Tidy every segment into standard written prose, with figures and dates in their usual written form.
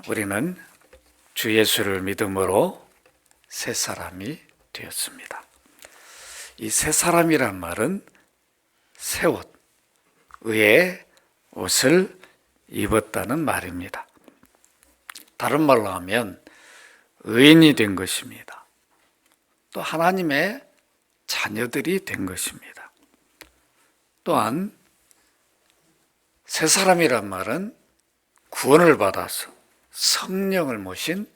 우리는 주 예수를 믿음으로 새 사람이 되었습니다. 이 새 사람이란 말은 새 옷, 의의 옷을 입었다는 말입니다. 다른 말로 하면 의인이 된 것입니다. 또 하나님의 자녀들이 된 것입니다. 또한 새 사람이란 말은 구원을 받아서 성령을 모신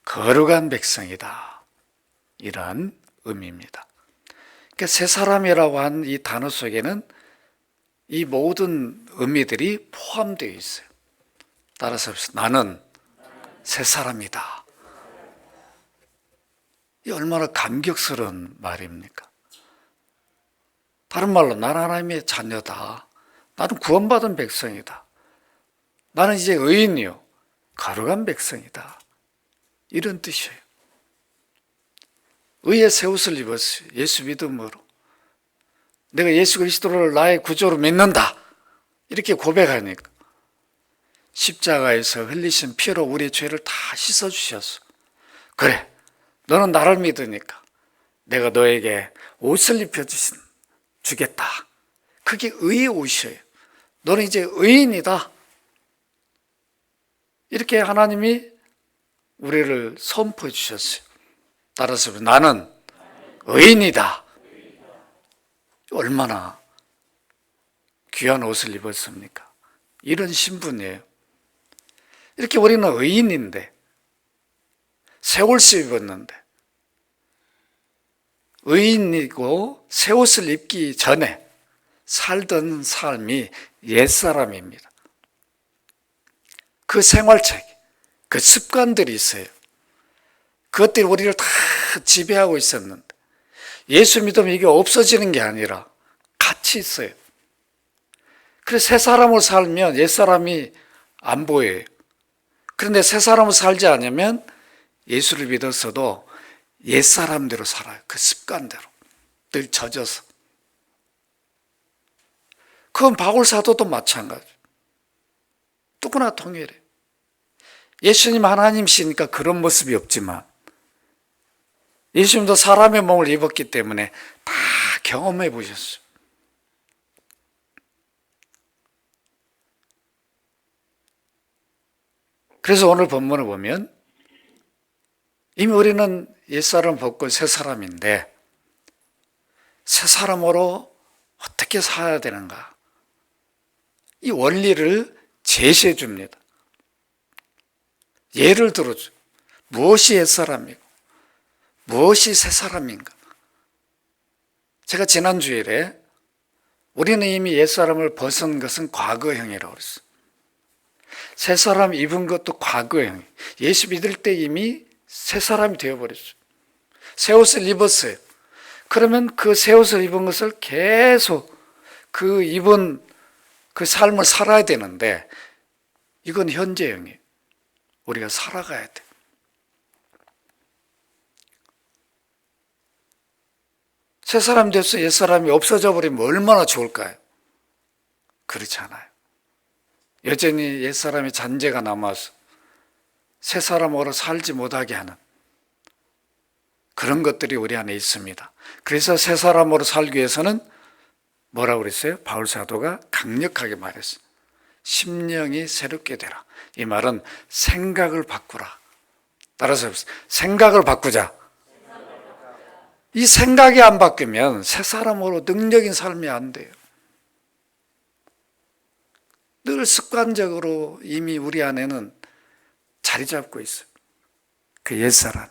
거룩한 백성이다, 이러한 의미입니다. 그러니까 새 사람이라고 한 이 단어 속에는 이 모든 의미들이 포함되어 있어요. 따라서 나는 새 사람이다. 이 얼마나 감격스러운 말입니까? 다른 말로 나는 하나님의 자녀다. 나는 구원받은 백성이다. 나는 이제 의인이요, 거룩한 백성이다. 이런 뜻이에요. 의의 새 옷을 입었어요. 예수 믿음으로. 내가 예수 그리스도를 나의 구조로 믿는다. 이렇게 고백하니까 십자가에서 흘리신 피로 우리의 죄를 다 씻어주셨어. 그래, 너는 나를 믿으니까 내가 너에게 옷을 입혀주겠다. 그게 의의 옷이에요. 너는 이제 의인이다. 이렇게 하나님이 우리를 선포해 주셨어요. 따라서 나는 의인이다. 얼마나 귀한 옷을 입었습니까? 이런 신분이에요. 이렇게 우리는 의인인데, 새 옷을 입었는데, 의인이고 새 옷을 입기 전에 살던 삶이 옛사람입니다. 그 생활책, 그 습관들이 있어요. 그것들이 우리를 다 지배하고 있었는데, 예수 믿으면 이게 없어지는 게 아니라 같이 있어요. 그래서 새 사람으로 살면 옛사람이 안 보여요. 그런데 새 사람으로 살지 않으면 예수를 믿었어도 옛사람대로 살아요. 그 습관대로 늘 젖어서. 그건 바울 사도도 마찬가지. 누구나 통일해. 예수님 하나님이시니까 그런 모습이 없지만 예수님도 사람의 몸을 입었기 때문에 다 경험해 보셨어요. 그래서 오늘 본문을 보면 이미 우리는 옛사람 벗고 새 사람인데 새 사람으로 어떻게 살아야 되는가, 이 원리를 제시해 줍니다. 예를 들어줘. 무엇이 옛사람이고 무엇이 새 사람인가. 제가 지난 주일에 우리는 이미 옛사람을 벗은 것은 과거형이라고 그랬어요. 새 사람 입은 것도 과거형. 예수 믿을 때 이미 새 사람이 되어버렸어요. 새 옷을 입었어요. 그러면 그 새 옷을 입은 것을 계속 그 입은 그 삶을 살아야 되는데 이건 현재형이에요. 우리가 살아가야 돼. 새 사람 돼서 옛 사람이 없어져 버리면 얼마나 좋을까요? 그렇지 않아요. 여전히 옛 사람의 잔재가 남아서 새 사람으로 살지 못하게 하는 그런 것들이 우리 안에 있습니다. 그래서 새 사람으로 살기 위해서는 뭐라고 그랬어요? 바울 사도가 강력하게 말했어요. 심령이 새롭게 되라. 이 말은 생각을 바꾸라. 따라서 생각을 바꾸자. 이 생각이 안 바뀌면 새 사람으로 능력인 삶이 안 돼요. 늘 습관적으로 이미 우리 안에는 자리 잡고 있어요. 그 옛사람.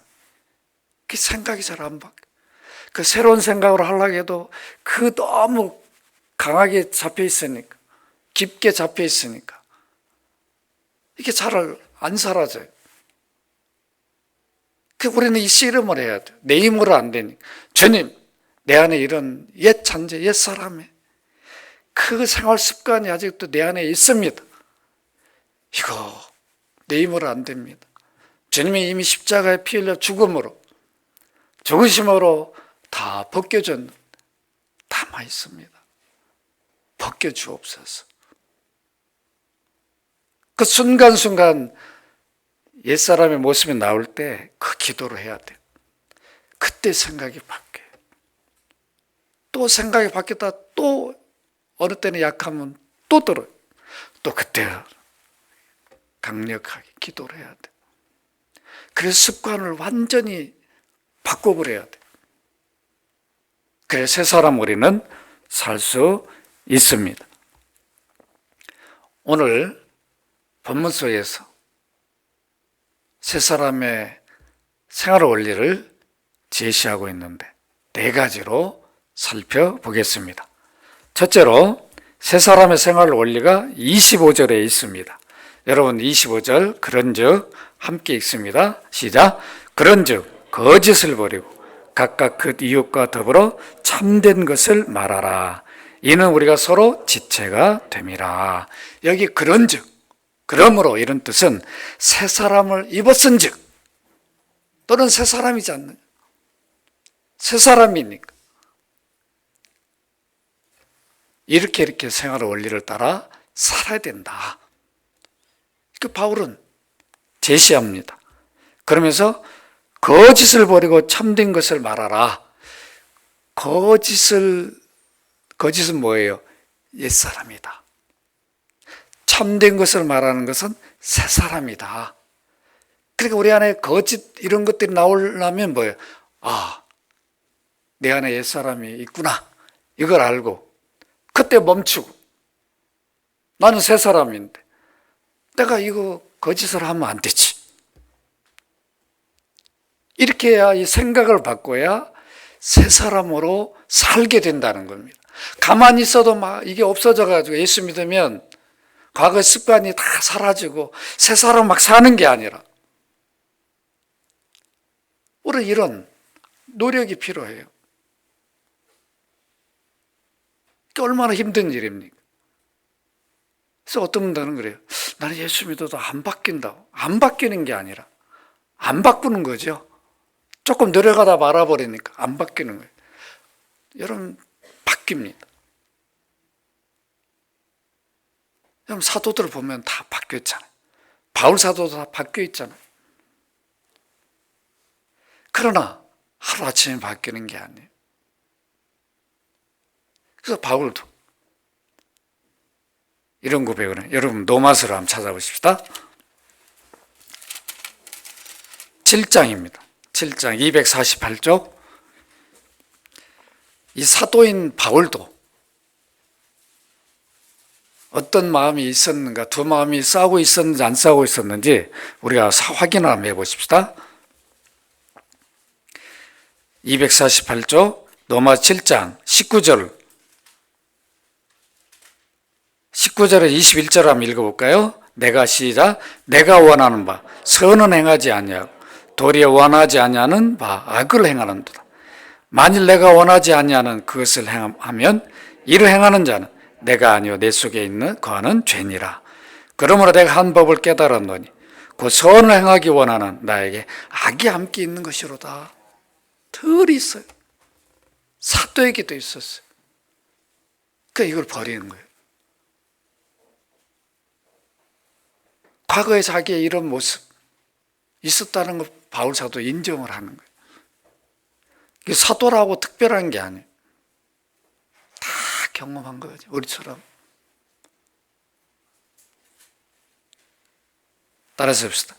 그 생각이 잘 안 바뀌어요. 그 새로운 생각으로 하려고 해도 그 너무 강하게 잡혀 있으니까, 깊게 잡혀 있으니까 이게 잘 안 사라져요. 우리는 이 씨름을 해야 돼요. 내 힘으로 안 되니까. 주님, 내 안에 이런 옛 잔재, 옛 사람의 그 생활 습관이 아직도 내 안에 있습니다. 이거 내 힘으로 안 됩니다. 주님이 이미 십자가에 피 흘려 죽음으로, 죽으심으로 다 벗겨졌는데 남아 있습니다. 벗겨주옵소서. 그 순간순간 옛사람의 모습이 나올 때 그 기도를 해야 돼요. 그때 생각이 바뀌어요. 또 생각이 바뀌었다 또 어느 때는 약하면 또 들어요. 또 그때 강력하게 기도를 해야 돼요. 그래서 습관을 완전히 바꿔버려야 돼요. 그래서 새 사람 우리는 살 수 있습니다. 오늘 본문 속에서 새 사람의 생활 원리를 제시하고 있는데 네 가지로 살펴보겠습니다. 첫째로 새 사람의 생활 원리가 25절에 있습니다. 여러분 25절 그런즉 함께 읽습니다. 시작. 그런즉 거짓을 버리고 각각 그 이웃과 더불어 참된 것을 말하라. 이는 우리가 서로 지체가 됨이라. 여기 그런즉, 그러므로 이런 뜻은 새 사람을 입었은즉 또는 새 사람이지 않느냐. 새 사람이니까 이렇게 생활 원리를 따라 살아야 된다. 그 바울은 제시합니다. 그러면서 거짓을 버리고 참된 것을 말하라. 거짓은 뭐예요? 옛사람이다. 참된 것을 말하는 것은 새사람이다. 그러니까 우리 안에 거짓 이런 것들이 나오려면 뭐예요? 아, 내 안에 옛사람이 있구나. 이걸 알고 그때 멈추고 나는 새사람인데 내가 이거 거짓을 하면 안 되지. 이렇게 해야 이 생각을 바꿔야 새 사람으로 살게 된다는 겁니다. 가만히 있어도 막 이게 없어져가지고 예수 믿으면 과거 습관이 다 사라지고 새 사람 막 사는 게 아니라 우리 이런 노력이 필요해요. 얼마나 힘든 일입니까? 그래서 어떤 분들은 그래요. 나는 예수 믿어도 안 바뀐다고. 안 바뀌는 게 아니라 안 바꾸는 거죠. 조금 노력하다 말아버리니까 안 바뀌는 거예요. 여러분 바뀝니다. 여러분 사도들을 보면 다 바뀌었잖아요. 바울 사도도 다 바뀌어 있잖아요. 그러나 하루아침에 바뀌는 게 아니에요. 그래서 바울도 이런 고백을 해요. 여러분 노마스를 한번 찾아보십시다. 7장입니다. 7장 248쪽. 이 사도인 바울도 어떤 마음이 있었는가, 두 마음이 싸우고 있었는지 안 싸우고 있었는지 우리가 확인을 한번 해보십시다. 248쪽 로마 7장 19절에 21절 한번 읽어볼까요? 내가 시작. 내가 원하는 바 선은 행하지 아니하고 도리어 원하지 아니하는 바 악을 행하는도다. 만일 내가 원하지 아니하는 그것을 행하면 이를 행하는 자는 내가 아니요 내 속에 있는 거하는 죄니라. 그러므로 내가 한 법을 깨달았노니 그 선을 행하기 원하는 나에게 악이 함께 있는 것이로다. 덜 있어요. 사도에게도 있었어요. 그러니까 이걸 버리는 거예요. 과거에 자기의 이런 모습 있었다는 걸 바울 사도 인정을 하는 거예요. 이게 사도라고 특별한 게 아니에요. 다 경험한 거죠. 우리처럼. 따라서 봅시다.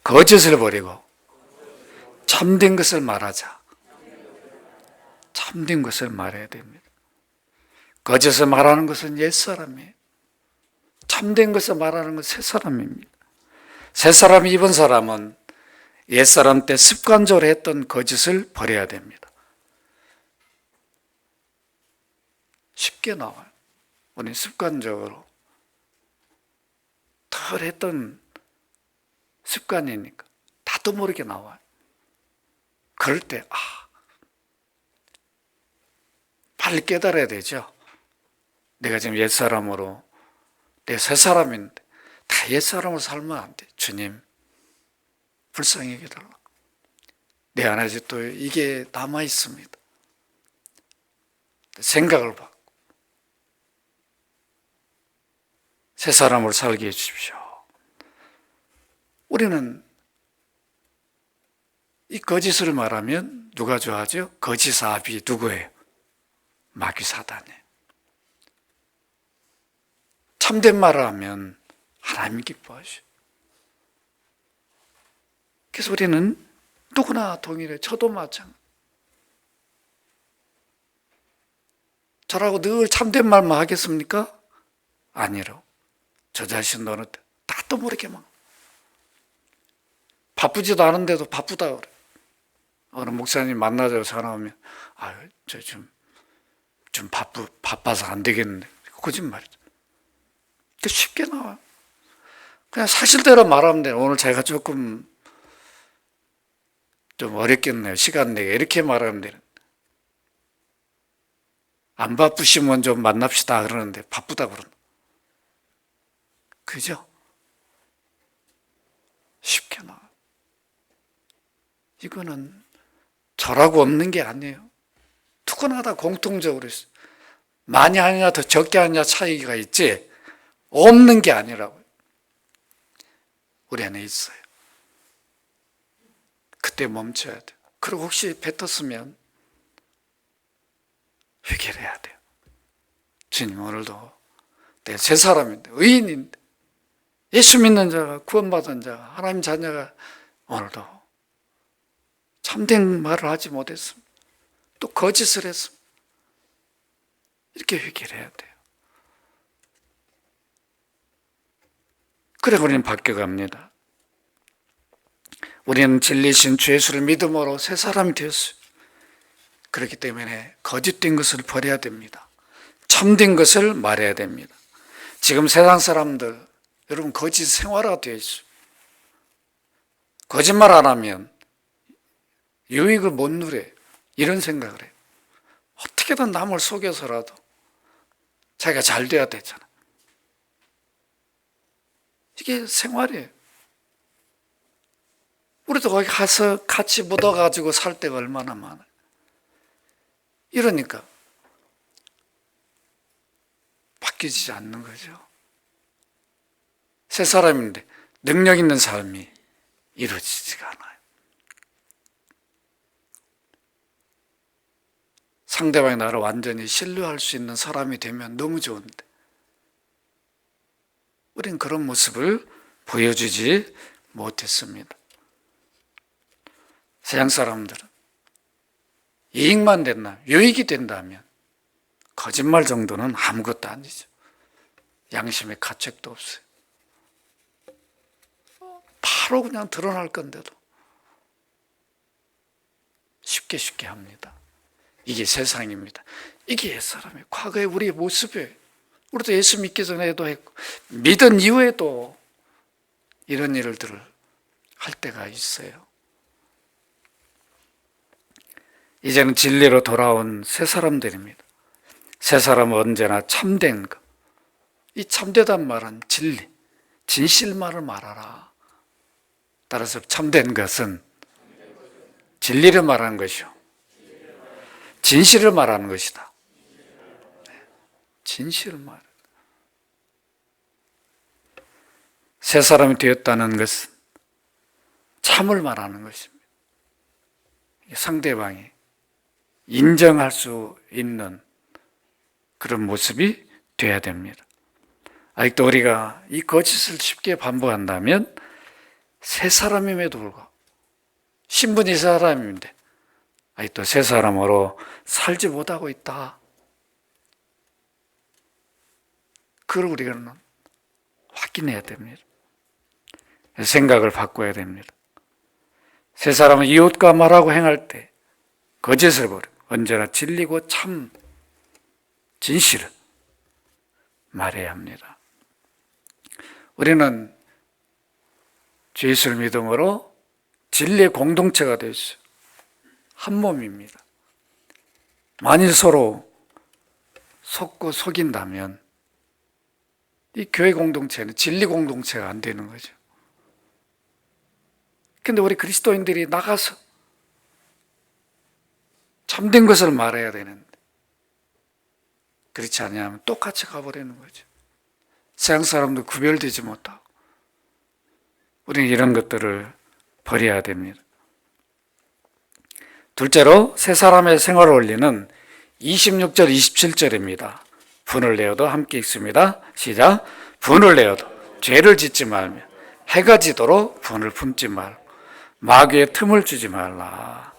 거짓을 버리고 참된 것을 말하자. 참된 것을 말해야 됩니다. 거짓을 말하는 것은 옛사람이에요. 참된 것을 말하는 것은 새사람입니다. 새사람이 입은 사람은 옛사람 때 습관적으로 했던 거짓을 버려야 됩니다. 쉽게 나와요. 우리 습관적으로 덜 했던 습관이니까 나도 모르게 나와요. 그럴 때 빨리 깨달아야 되죠. 내가 지금 옛사람으로 내 새사람인데 다 옛사람으로 살면 안 돼. 주님 불쌍히 여겨달라. 내 안에 아직도 이게 남아 있습니다. 생각을 바꾸고 새사람으로 살게 해주십시오. 우리는 이 거짓을 말하면 누가 좋아하죠? 거짓아비 누구예요? 마귀 사단이에요. 참된 말을 하면 하나님이 기뻐하셔. 그래서 우리는 누구나 동일해. 저도 마찬가지. 저라고 늘 참된 말만 하겠습니까? 아니로. 저 자신 너는 나도 모르게 막 바쁘지도 않은데도 바쁘다 그래. 어느 목사님 만나자고 전화 오면 저 좀 바빠서 안 되겠는데. 거짓말이죠. 쉽게 나와. 그냥 사실대로 말하면 돼요. 오늘 제가 조금 좀 어렵겠네요. 시간 내게 이렇게 말하면 되는. 안 바쁘시면 좀 만납시다 그러는데 바쁘다 그러는. 그죠? 쉽게 나와. 이거는 저라고 없는 게 아니에요. 누구나 다 공통적으로 있어요. 많이 하느냐 더 적게 하느냐 차이가 있지 없는 게 아니라고요. 우리 안에 있어요. 그때 멈춰야 돼요. 그리고 혹시 뱉었으면 회개를 해야 돼요. 주님 오늘도 내 새 사람인데 의인인데 예수 믿는 자가 구원받은 자가 하나님 자녀가 오늘도 참된 말을 하지 못했습니다. 또 거짓을 했습니다. 이렇게 회개를 해야 돼요. 그래 우리는 바뀌어갑니다. 우리는 진리신 주 예수를 믿음으로 새 사람이 되었어요. 그렇기 때문에 거짓된 것을 버려야 됩니다. 참된 것을 말해야 됩니다. 지금 세상 사람들 여러분 거짓 생활화가 되어 있어요. 거짓말 안 하면 유익을 못 누려요. 이런 생각을 해요. 어떻게든 남을 속여서라도 자기가 잘 돼야 되잖아. 이게 생활이에요. 우리도 거기 가서 같이 묻어가지고 살 때가 얼마나 많아요. 이러니까 바뀌지 않는 거죠. 새 사람인데 능력 있는 삶이 이루어지지가 않아요. 상대방이 나를 완전히 신뢰할 수 있는 사람이 되면 너무 좋은데 우린 그런 모습을 보여주지 못했습니다. 세상 사람들은 이익만 된다, 유익이 된다면 거짓말 정도는 아무것도 아니죠. 양심의 가책도 없어요. 바로 그냥 드러날 건데도 쉽게 합니다. 이게 세상입니다. 이게 옛사람이에요. 과거의 우리의 모습이에요. 우리도 예수 믿기 전에도 했고 믿은 이후에도 이런 일들을 할 때가 있어요. 이제는 진리로 돌아온 새 사람들입니다. 새 사람은 언제나 참된 것. 이 참되단 말은 진리, 진실만을 말하라. 따라서 참된 것은 진리를 말하는 것이요. 진실을 말하는 것이다. 진실을 말해. 새 사람이 되었다는 것은 참을 말하는 것입니다. 상대방이 인정할 수 있는 그런 모습이 되어야 됩니다. 아직도 우리가 이 거짓을 쉽게 반복한다면 새 사람임에도 불구하고 신분이 새 사람인데 아직도 새 사람으로 살지 못하고 있다. 그걸 우리는 확인해야 됩니다. 생각을 바꿔야 됩니다. 새 사람은 이웃과 말하고 행할 때 거짓을 버리고 언제나 진리고 참 진실을 말해야 합니다. 우리는 주 예수를 믿음으로 진리의 공동체가 되어 있어요. 한 몸입니다. 만일 서로 속고 속인다면 이 교회 공동체는 진리 공동체가 안 되는 거죠. 근데 우리 그리스도인들이 나가서 참된 것을 말해야 되는데 그렇지 않으면 똑같이 가버리는 거죠. 세상 사람도 구별되지 못하고 우리는 이런 것들을 버려야 됩니다. 둘째로 새 사람의 생활 원리는 26절, 27절입니다. 분을 내어도 함께 읽습니다. 시작. 분을 내어도 죄를 짓지 말며 해가 지도록 분을 품지 말고 마귀에 틈을 주지 말라.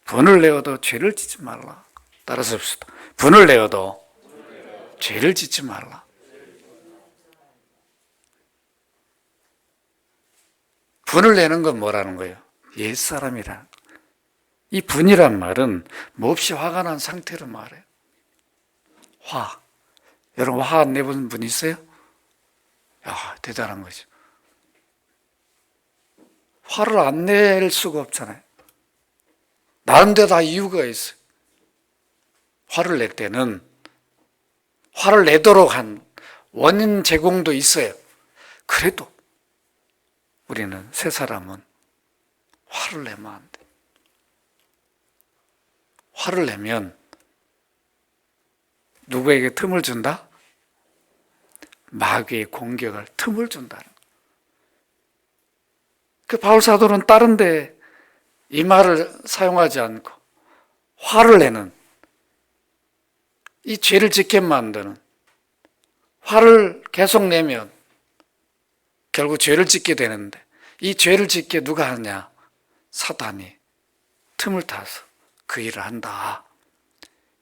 분을 내어도 죄를 짓지 말라. 따라서 봅시다. 분을 내어도 죄를 짓지 말라. 분을 내는 건 뭐라는 거예요? 옛사람이라. 이 분이란 말은 몹시 화가 난 상태로 말해요. 화. 여러분 화 안 내본 분 있어요? 야, 대단한 거죠. 화를 안 낼 수가 없잖아요. 나름대로 다 이유가 있어요. 화를 낼 때는 화를 내도록 한 원인 제공도 있어요. 그래도 우리는 새 사람은 화를 내면 안 돼. 화를 내면 누구에게 틈을 준다? 마귀의 공격을 틈을 준다는 거예요. 그 바울 사도는 다른데 이 말을 사용하지 않고 화를 내는, 이 죄를 짓게 만드는, 화를 계속 내면 결국 죄를 짓게 되는데, 이 죄를 짓게 누가 하냐? 사단이 틈을 타서 그 일을 한다.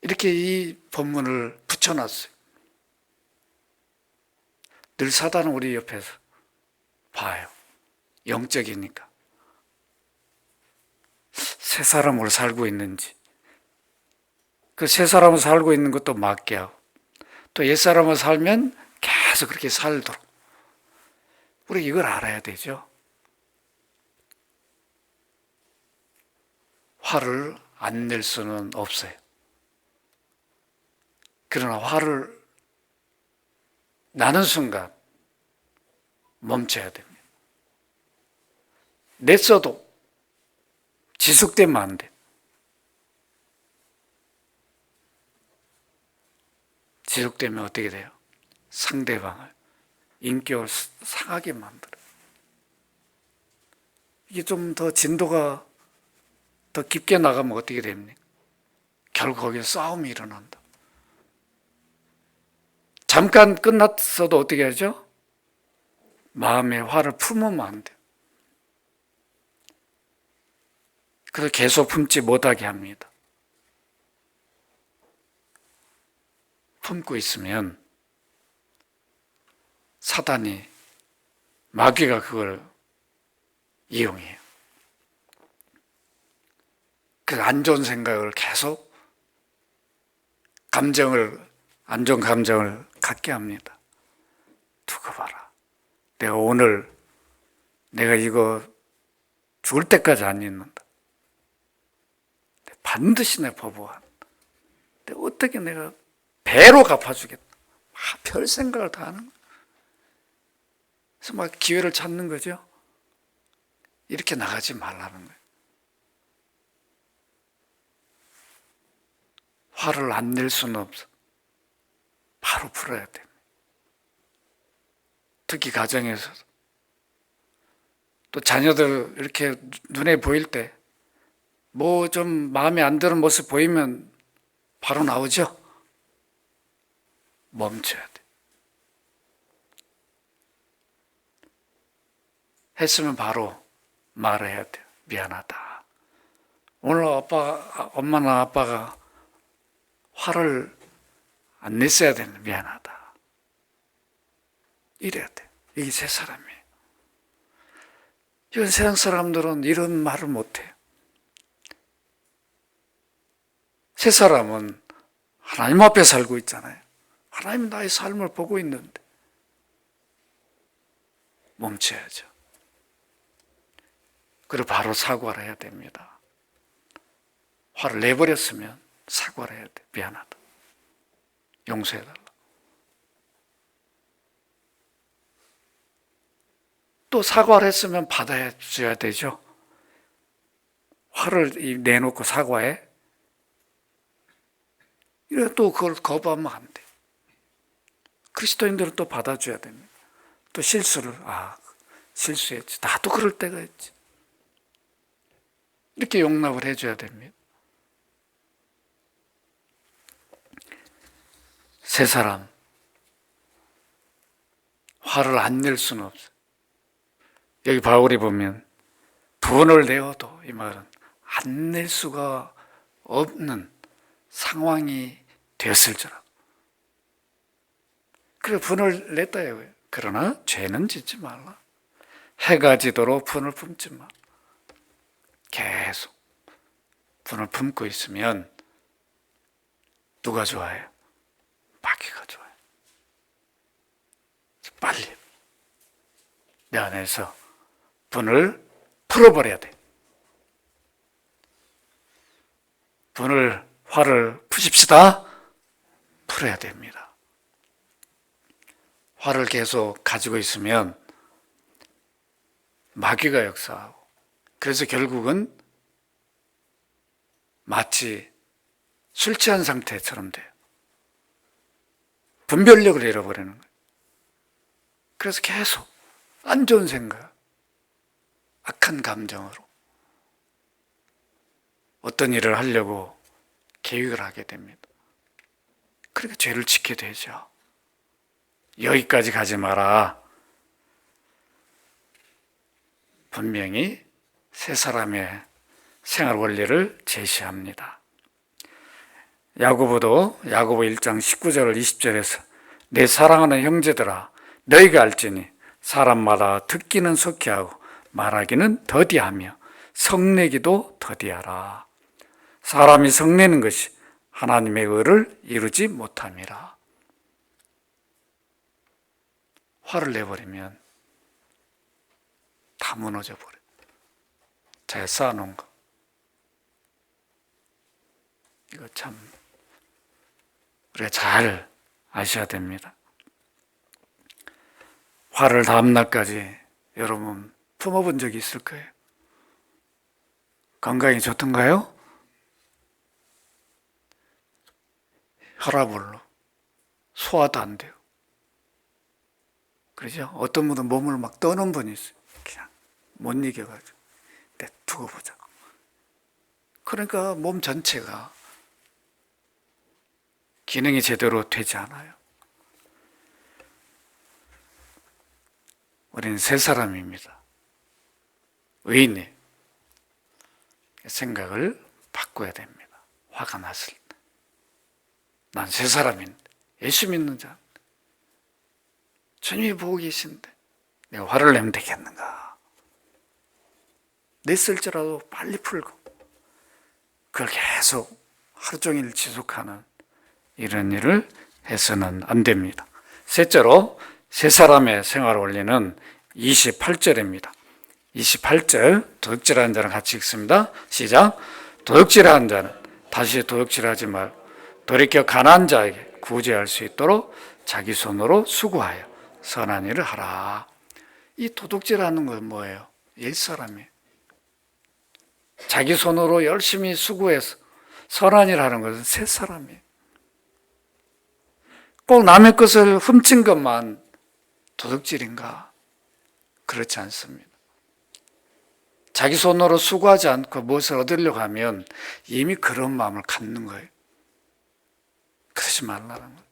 이렇게 이 본문을 붙여놨어요. 늘 사단은 우리 옆에서 봐요. 영적이니까. 새 사람으로 살고 있는지, 그 새 사람으로 살고 있는 것도 맞게 하고, 또 옛 사람으로 살면 계속 그렇게 살도록. 우리 이걸 알아야 되죠. 화를 안 낼 수는 없어요. 그러나 화를 나는 순간 멈춰야 됩니다. 냈어도 지속되면 안 돼. 지속되면 어떻게 돼요? 상대방을 인격을 상하게 만들어요. 이게 좀 더 진도가 더 깊게 나가면 어떻게 됩니까? 결국 거기서 싸움이 일어난다. 잠깐 끝났어도 어떻게 하죠? 마음의 화를 품으면 안 돼요. 그래서 계속 품지 못하게 합니다. 품고 있으면 사단이, 마귀가 그걸 이용해요. 그 안 좋은 생각을 계속 안 좋은 감정을 갖게 합니다. 두고 봐라. 내가 이거 죽을 때까지 안 잊는다. 반드시 내가 보복한다. 어떻게 내가 배로 갚아주겠다. 별 생각을 다 하는 거예요. 그래서 막 기회를 찾는 거죠. 이렇게 나가지 말라는 거예요. 화를 안 낼 수는 없어. 바로 풀어야 돼. 특히 가정에서. 또 자녀들 이렇게 눈에 보일 때 뭐 좀 마음에 안 드는 모습 보이면 바로 나오죠. 멈춰야 돼. 했으면 바로 말을 해야 돼. 미안하다. 오늘 엄마나 아빠가 화를 안 냈어야 되는데 미안하다. 이래야 돼. 이게 새 사람이에요. 이건 세상 사람들은 이런 말을 못해요. 새 사람은 하나님 앞에 살고 있잖아요. 하나님 나의 삶을 보고 있는데 멈춰야죠. 그리고 바로 사과를 해야 됩니다. 화를 내버렸으면 사과를 해야 돼. 미안하다. 용서해달라. 또 사과를 했으면 받아줘야 되죠. 화를 내놓고 사과해. 이래 또 그걸 거부하면 안 돼. 그리스도인들은 또 받아줘야 됩니다. 또 실수를, 실수했지. 나도 그럴 때가 있지. 이렇게 용납을 해줘야 됩니다. 세 사람 화를 안 낼 수는 없어요. 여기 바울이 보면 분을 내어도 이 말은 안 낼 수가 없는 상황이 되었을지라도 그래 분을 냈다 이거예요. 그러나 죄는 짓지 말라. 해가 지도록 분을 품지 마. 계속 분을 품고 있으면 누가 좋아해요? 마귀가 좋아해요. 빨리 내 안에서 분을 풀어버려야 돼. 화를 푸십시다. 풀어야 됩니다. 화를 계속 가지고 있으면 마귀가 역사하고, 그래서 결국은 마치 술 취한 상태처럼 돼요. 분별력을 잃어버리는 거예요. 그래서 계속 안 좋은 생각, 악한 감정으로 어떤 일을 하려고 계획을 하게 됩니다. 그러니까 죄를 짓게 되죠. 여기까지 가지 마라. 분명히 세 사람의 생활 원리를 제시합니다. 야고보도 야고보 1장 19절 20절에서 내 사랑하는 형제들아 너희가 알지니 사람마다 듣기는 속히 하고 말하기는 더디하며 성내기도 더디하라. 사람이 성내는 것이 하나님의 의를 이루지 못함이라. 화를 내버리면 다 무너져 버려요. 잘 쌓아놓은 거. 이거 참 우리가 잘 아셔야 됩니다. 화를 다음날까지 여러분 품어본 적이 있을 거예요. 건강이 좋던가요? 혈압으로 소화도 안 돼요. 그러죠? 어떤 분은 몸을 막 떠는 분이 있어요. 그냥 못 이겨가지고 두고 보자. 그러니까 몸 전체가 기능이 제대로 되지 않아요. 우리는 세 사람입니다. 의인이 생각을 바꿔야 됩니다. 화가 났을 때. 난 세 사람인데, 예수 믿는 자, 주님이 보고 계신데 내가 화를 내면 되겠는가? 냈을지라도 빨리 풀고 그걸 계속 하루 종일 지속하는 이런 일을 해서는 안 됩니다. 셋째로 세 사람의 생활 원리는 28절입니다. 28절 도둑질하는 자는 같이 읽습니다. 시작. 도둑질하는 자는 다시 도둑질하지 말고 돌이켜 가난한 자에게 구제할 수 있도록 자기 손으로 수고하여 선한 일을 하라. 이 도둑질하는 건 뭐예요? 옛사람이에요. 자기 손으로 열심히 수고해서 선한 일을 하는 것은 셋사람이에요. 꼭 남의 것을 훔친 것만 도둑질인가? 그렇지 않습니다. 자기 손으로 수고하지 않고 무엇을 얻으려고 하면 이미 그런 마음을 갖는 거예요. 그러지 말라는 거예요.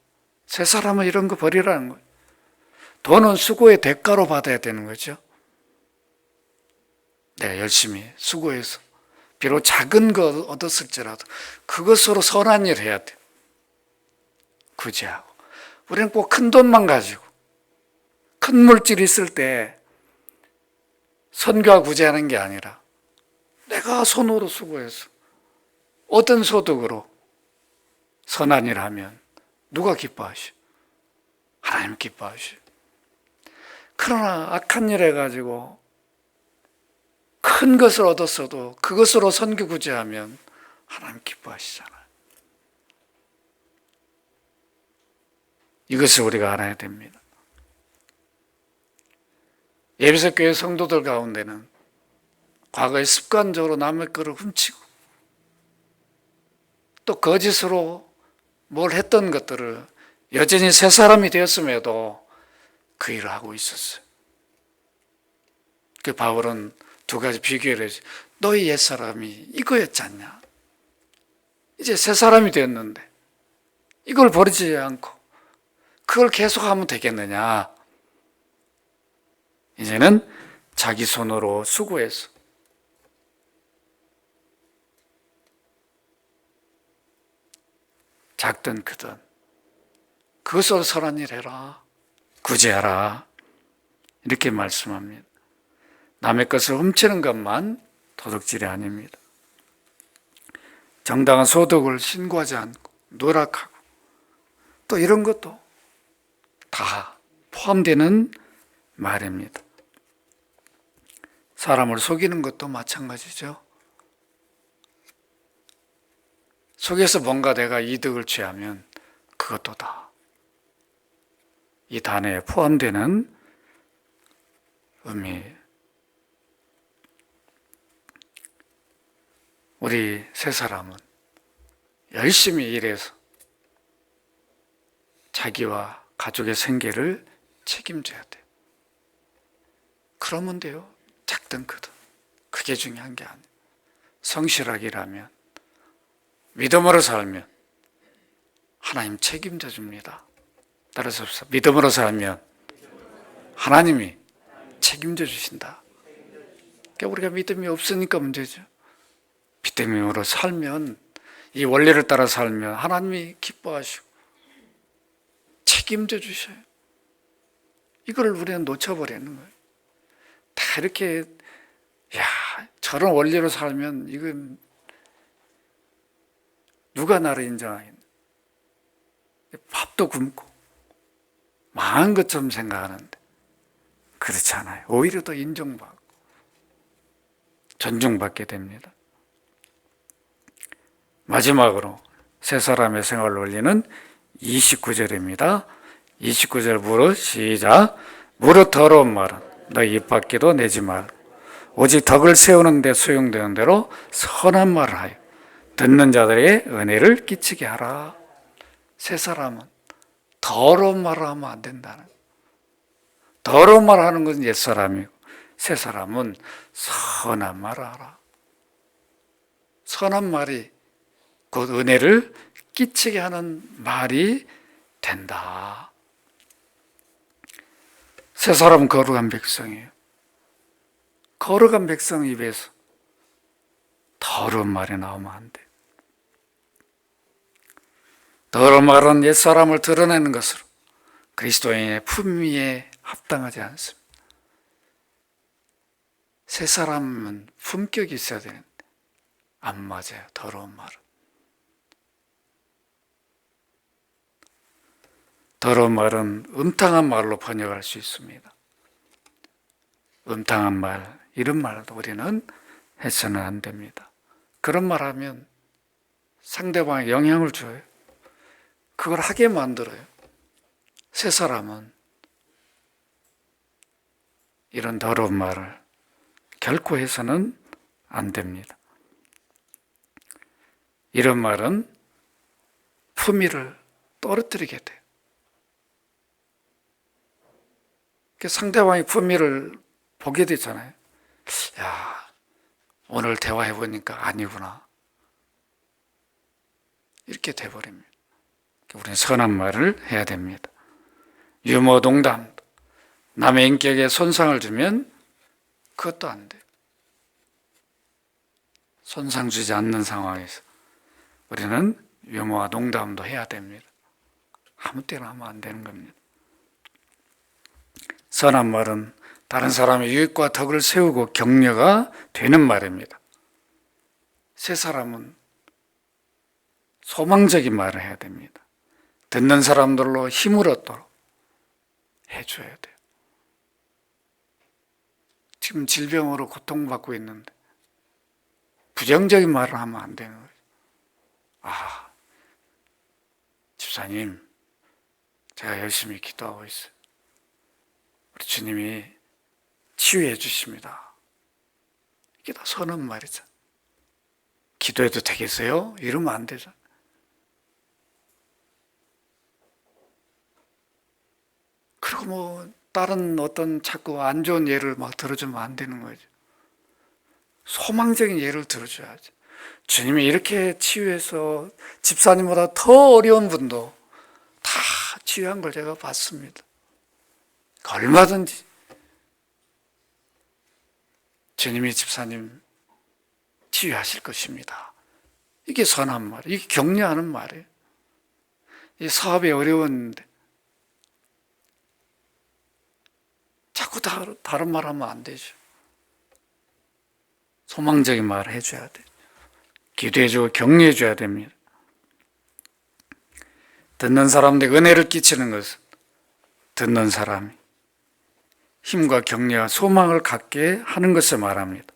세 사람은 이런 거 버리라는 거예요. 돈은 수고의 대가로 받아야 되는 거죠. 내가 열심히 수고해서 비록 작은 거 얻었을지라도 그것으로 선한 일 해야 돼요. 구제하고. 우리는 꼭 큰 돈만 가지고 큰 물질이 있을 때 선교와 구제하는 게 아니라 내가 손으로 수고해서 얻은 소득으로 선한 일 하면 누가 기뻐하시오? 하나님 기뻐하시오. 그러나 악한 일 해가지고 큰 것을 얻었어도 그것으로 선교 구제하면 하나님 기뻐하시잖아요. 이것을 우리가 알아야 됩니다. 예비석 교회 성도들 가운데는 과거에 습관적으로 남의 것을 훔치고 또 거짓으로 뭘 했던 것들을 여전히 새 사람이 되었음에도 그 일을 하고 있었어요. 그 바울은 두 가지 비교를 해서 너희 옛사람이 이거였지 않냐. 이제 새 사람이 되었는데 이걸 버리지 않고 그걸 계속하면 되겠느냐. 이제는 자기 손으로 수고해서 작든 크든 그것으로 선한 일 해라. 구제하라. 이렇게 말씀합니다. 남의 것을 훔치는 것만 도둑질이 아닙니다. 정당한 소득을 신고하지 않고 누락하고 또 이런 것도 다 포함되는 말입니다. 사람을 속이는 것도 마찬가지죠. 속여서 뭔가 내가 이득을 취하면 그것도 다 이 단어에 포함되는 의미예요. 우리 세 사람은 열심히 일해서 자기와 가족의 생계를 책임져야 돼요. 그러면 돼요. 작든 크든. 그게 중요한 게 아니에요. 성실하게 일하면, 믿음으로 살면 하나님 책임져 줍니다. 따라서 믿음으로 살면 하나님이 책임져 주신다. 그러니까 우리가 믿음이 없으니까 문제죠. 믿음으로 살면, 이 원리를 따라 살면 하나님이 기뻐하시고 책임져 주셔요. 이걸 우리는 놓쳐버리는 거예요. 다 이렇게 저런 원리로 살면 이건 누가 나를 인정하겠냐. 밥도 굶고 망한 것처럼 생각하는데 그렇지 않아요. 오히려 더 인정받고 존중받게 됩니다. 마지막으로 세 사람의 생활 원리는 29절입니다. 29절 무릇 시작. 무릇 더러운 말은 너희 입 밖에도 내지 말고 오직 덕을 세우는 데 소용되는 대로 선한 말을 하여 듣는 자들에게 은혜를 끼치게 하라. 세 사람은 더러운 말을 하면 안 된다는 거예요. 더러운 말을 하는 것은 옛사람이고 세 사람은 선한 말을 하라. 선한 말이 곧 은혜를 끼치게 하는 말이 된다. 세 사람은 거룩한 백성이에요. 거룩한 백성 입에서 더러운 말이 나오면 안 돼. 더러운 말은 옛사람을 드러내는 것으로 그리스도인의 품위에 합당하지 않습니다. 새 사람은 품격이 있어야 되는데 안 맞아요. 더러운 말은. 더러운 말은 음탕한 말로 번역할 수 있습니다. 음탕한 말, 이런 말도 우리는 해서는 안 됩니다. 그런 말 하면 상대방에 영향을 줘요. 그걸 하게 만들어요. 새 사람은 이런 더러운 말을 결코 해서는 안 됩니다. 이런 말은 품위를 떨어뜨리게 돼요. 상대방의 품위를 보게 되잖아요. 야, 오늘 대화해보니까 아니구나. 이렇게 돼버립니다. 우리는 선한 말을 해야 됩니다. 유머, 농담, 남의 인격에 손상을 주면 그것도 안 돼요. 손상 주지 않는 상황에서 우리는 유머와 농담도 해야 됩니다. 아무 때나 하면 안 되는 겁니다. 선한 말은 다른 사람의 유익과 덕을 세우고 격려가 되는 말입니다. 새 사람은 소망적인 말을 해야 됩니다. 듣는 사람들로 힘을 얻도록 해줘야 돼요. 지금 질병으로 고통받고 있는데 부정적인 말을 하면 안 되는 거예요. 아, 집사님, 제가 열심히 기도하고 있어요. 우리 주님이 치유해 주십니다. 이게 다 선한 말이죠. 기도해도 되겠어요? 이러면 안 되죠. 그리고 다른 어떤 자꾸 안 좋은 예를 막 들어주면 안 되는 거죠. 소망적인 예를 들어줘야죠. 주님이 이렇게 치유해서 집사님보다 더 어려운 분도 다 치유한 걸 제가 봤습니다. 얼마든지 주님이 집사님 치유하실 것입니다. 이게 선한 말, 이게 격려하는 말이에요. 이 사업이 어려운데 자꾸 다른 말 하면 안 되죠. 소망적인 말을 해줘야 돼요. 기도해주고 격려해줘야 됩니다. 듣는 사람들에게 은혜를 끼치는 것은 듣는 사람이 힘과 격려와 소망을 갖게 하는 것을 말합니다.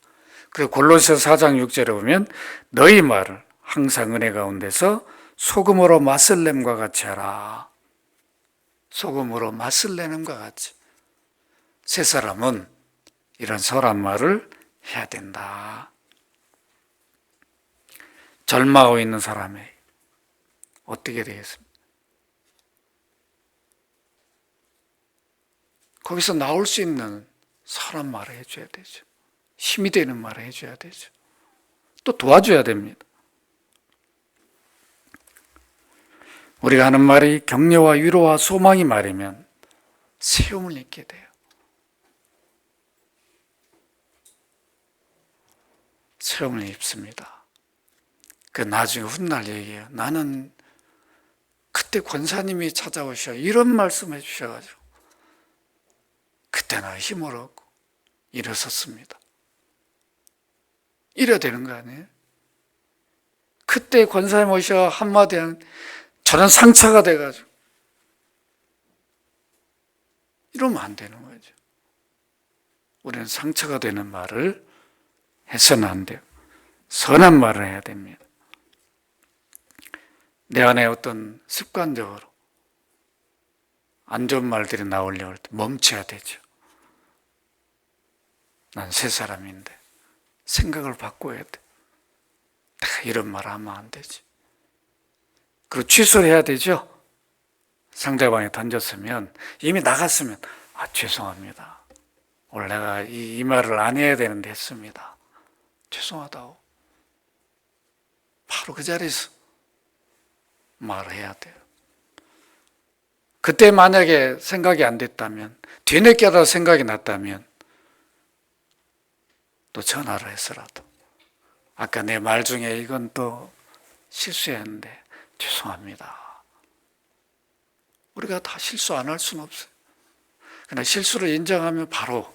그리고 골로새서 4장 6절에 보면 너희 말을 항상 은혜 가운데서 소금으로 맛을 냄과 같이 하라. 소금으로 맛을 내는과 같이. 새 사람은 이런 선한 말을 해야 된다. 절망하고 있는 사람에게 어떻게 되겠습니까? 거기서 나올 수 있는 선한 말을 해줘야 되죠. 힘이 되는 말을 해줘야 되죠. 또 도와줘야 됩니다. 우리가 하는 말이 격려와 위로와 소망이 말이면 세움을 입게 돼요. 세움을 입습니다. 그 나중에 훗날 얘기해요. 나는 그때 권사님이 찾아오셔 이런 말씀 해주셔가지고 그때 나 힘을 얻고 일어섰습니다. 이래야 되는 거 아니에요? 그때 권사님 오셔 한마디 하면 저는 상처가 돼가지고 이러면 안 되는 거죠. 우리는 상처가 되는 말을 해서는 안 돼요. 선한 말을 해야 됩니다. 내 안에 어떤 습관적으로 안 좋은 말들이 나오려고 할 때 멈춰야 되죠. 난 새 사람인데 생각을 바꿔야 돼. 내가 이런 말 하면 안 되지. 그리고 취소를 해야 되죠. 상대방에 던졌으면 이미 나갔으면 죄송합니다. 오늘 내가 이 말을 안 해야 되는데 했습니다. 죄송하다고. 바로 그 자리에서 말을 해야 돼요. 그때 만약에 생각이 안 됐다면, 뒤늦게 하다 생각이 났다면 또 전화를 해서라도 아까 내 말 중에 이건 또 실수했는데 죄송합니다. 우리가 다 실수 안 할 수는 없어요. 그러나 실수를 인정하면 바로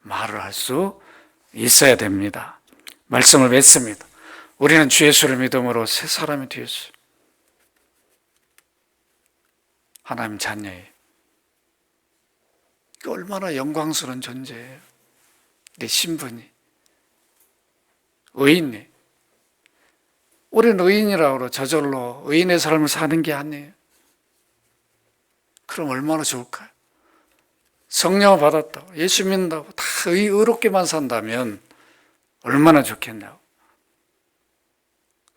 말을 할 수 있어야 됩니다. 말씀을 맺습니다. 우리는 주 예수를 믿음으로 새 사람이 되었어요. 하나님 자녀예요. 얼마나 영광스러운 존재예요. 내 신분이. 의인이. 우리는 의인이라고 저절로 의인의 삶을 사는 게 아니에요. 그럼 얼마나 좋을까요? 성령을 받았다고, 예수 믿는다고 다 의롭게만 산다면 얼마나 좋겠냐고.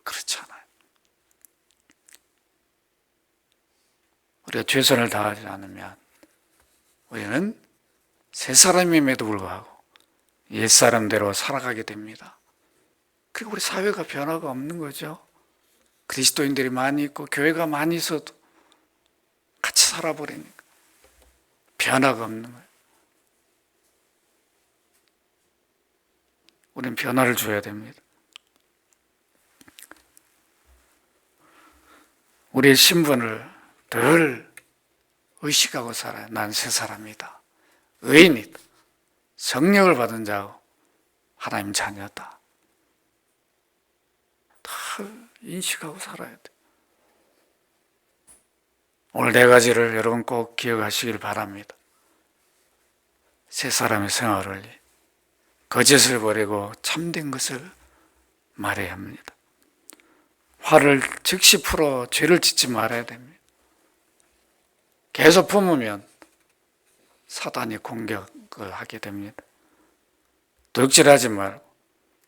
그렇지 않아요. 우리가 최선을 다하지 않으면 우리는 새 사람임에도 불구하고 옛사람대로 살아가게 됩니다. 그리고 우리 사회가 변화가 없는 거죠. 그리스도인들이 많이 있고 교회가 많이 있어도 같이 살아버리니까 변화가 없는 거예요. 우리는 변화를 줘야 됩니다. 우리의 신분을 늘 의식하고 살아요. 난 새 사람이다. 의인이다. 성령을 받은 자고 하나님 자녀다. 다 인식하고 살아야 돼. 오늘 네 가지를 여러분 꼭 기억하시길 바랍니다. 새 사람의 생활을 위해 거짓을 버리고 참된 것을 말해야 합니다. 화를 즉시 풀어 죄를 짓지 말아야 됩니다. 계속 품으면 사단이 공격을 하게 됩니다. 덕질하지 말고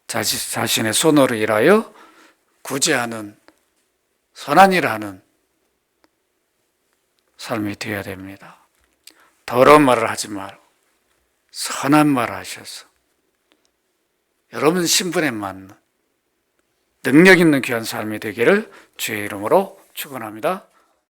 자신의 손으로 일하여 구제하는 선한 일을 하는 삶이 되어야 됩니다. 더러운 말을 하지 말고 선한 말을 하셔서 여러분 신분에 맞는 능력 있는 귀한 삶이 되기를 주의 이름으로 축원합니다.